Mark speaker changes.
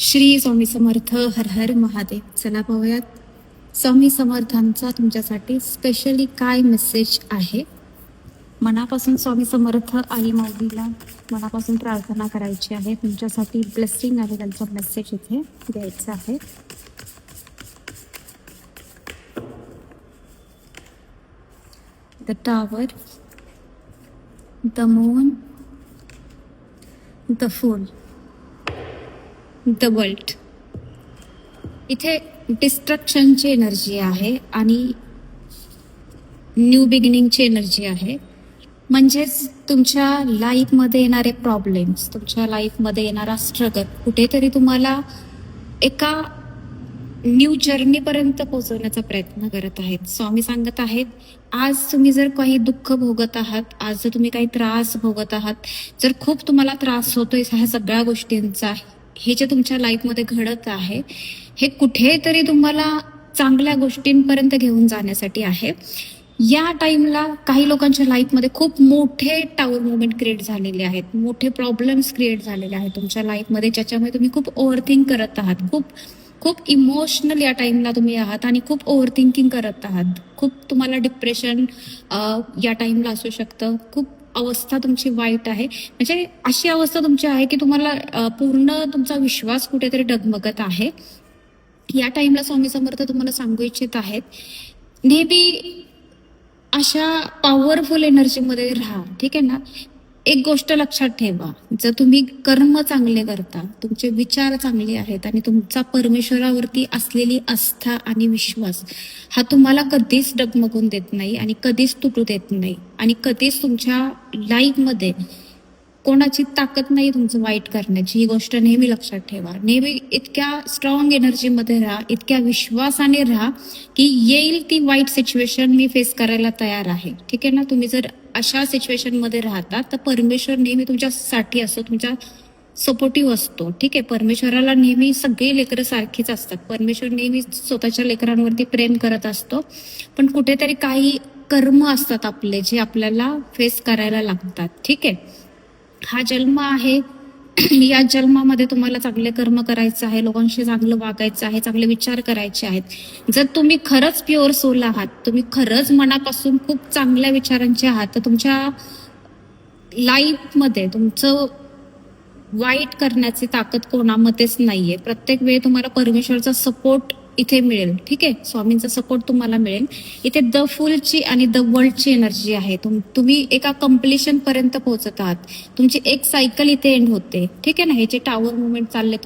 Speaker 1: श्री स्वामी समर्थ. हर हर महादेव. चला पाहूयात स्वामी समर्थांचा तुमच्यासाठी स्पेशली काय मेसेज आहे. मनापासून स्वामी समर्थ आई माऊलीला मनापासून प्रार्थना करायची आहे. तुमच्यासाठी ब्लेसिंग आहे, त्यांचा मेसेज इथे द्यायचा आहे. The tower, the moon, the fool, the world. इथे डिस्ट्रक्शनची एनर्जी आहे आणि न्यू बिगिनिंगची एनर्जी आहे. म्हणजेच तुमच्या लाईफमध्ये येणारे प्रॉब्लेम्स, तुमच्या लाईफमध्ये येणारा स्ट्रगल कुठेतरी तुम्हाला एका न्यू जर्नीपर्यंत पोहोचवण्याचा प्रयत्न करत आहेत. स्वामी सांगत आहेत, आज तुम्ही जर काही दुःख भोगत आहात, आज जर तुम्ही काही त्रास भोगत आहात, जर खूप तुम्हाला त्रास होतोय ह्या सगळ्या गोष्टींचा, हे जे तुमच्या लाईफमध्ये घडत आहे हे कुठेतरी तुम्हाला चांगल्या गोष्टींपर्यंत घेऊन जाण्यासाठी आहे. या टाइमला काही लोकांच्या लाईफमध्ये खूप मोठे टावर मुवमेंट क्रिएट झालेले आहेत, मोठे प्रॉब्लेम्स क्रिएट झालेले आहेत तुमच्या लाईफमध्ये, ज्याच्यामुळे तुम्ही खूप ओव्हरथिंक करत आहात. खूप इमोशनल या टाइमला तुम्ही आहात आणि खूप ओव्हरथिंकिंग करत आहात. खूप तुम्हाला डिप्रेशन या टाइमला असू शकतं. खूप अवस्था तुमची वाईट आहे. म्हणजे अशी अवस्था तुमची आहे की तुम्हाला पूर्ण तुमचा विश्वास कुठेतरी डगमगत आहे. या टाइमला स्वामी समर्थ तुम्हाला सांगू इच्छित आहेत, नेहमी अशा पॉवरफुल एनर्जीमध्ये राहा. ठीक आहे ना. एक गोष्ट लक्षात ठेवा, जर तुम्ही कर्म चांगले करता, तुमचे विचार चांगले आहेत आणि तुमचा परमेश्वरावरती असलेली आस्था आणि विश्वास हा तुम्हाला कधीच डगमगून देत नाही आणि कधीच तुटू देत नाही आणि कधीच तुमच्या लाईफमध्ये कोणाची ताकद नाही तुमचं वाईट करण्याची. ही गोष्ट नेहमी लक्षात ठेवा. नेहमी इतक्या स्ट्रॉंग एनर्जीमध्ये राहा, इतक्या विश्वासाने राहा की येईल ती वाईट सिच्युएशन मी फेस करायला तयार आहे. ठीक आहे ना. तुम्ही जर अशा सिच्युएशन मध्ये राहता तर परमेश्वर नेहमी तुमच्यासाठी असतो, तुमच्या सपोर्टिव्ह असतो. ठीक आहे. परमेश्वराला नेहमी सगळी लेकरं सारखीच असतात. परमेश्वर नेहमी स्वतःच्या लेकरांवरती प्रेम करत असतो, पण कुठेतरी काही कर्म असतात आपले जे आपल्याला फेस करायला लागतात. ठीक आहे. हा जन्म आहे, या जन्मामध्ये तुम्हाला चांगले कर्म करायचं आहे, लोकांशी चांगलं वागायचं आहे, चांगले विचार करायचे आहेत. जर तुम्ही खरंच प्युअर सोल आहात, तुम्ही खरंच मनापासून खूप चांगल्या विचारांचे आहात, तर तुमच्या लाईफमध्ये तुमचं वाईट करण्याची ताकद कोणामध्येच नाहीये. प्रत्येक वेळी तुम्हाला परमेश्वरचा सपोर्ट इथे मिळेल. ठीक आहे. स्वामींचा सपोर्ट तुम्हाला मिळेल. इथे द फुलची आणि द वर्ल्डची एनर्जी आहे. तुम्ही एका कम्प्लिशन पर्यंत पोहोचत आहात. तुमची एक सायकल इथे एंड होते. ठीक आहे ना. हे जे टावर मुवमेंट चालले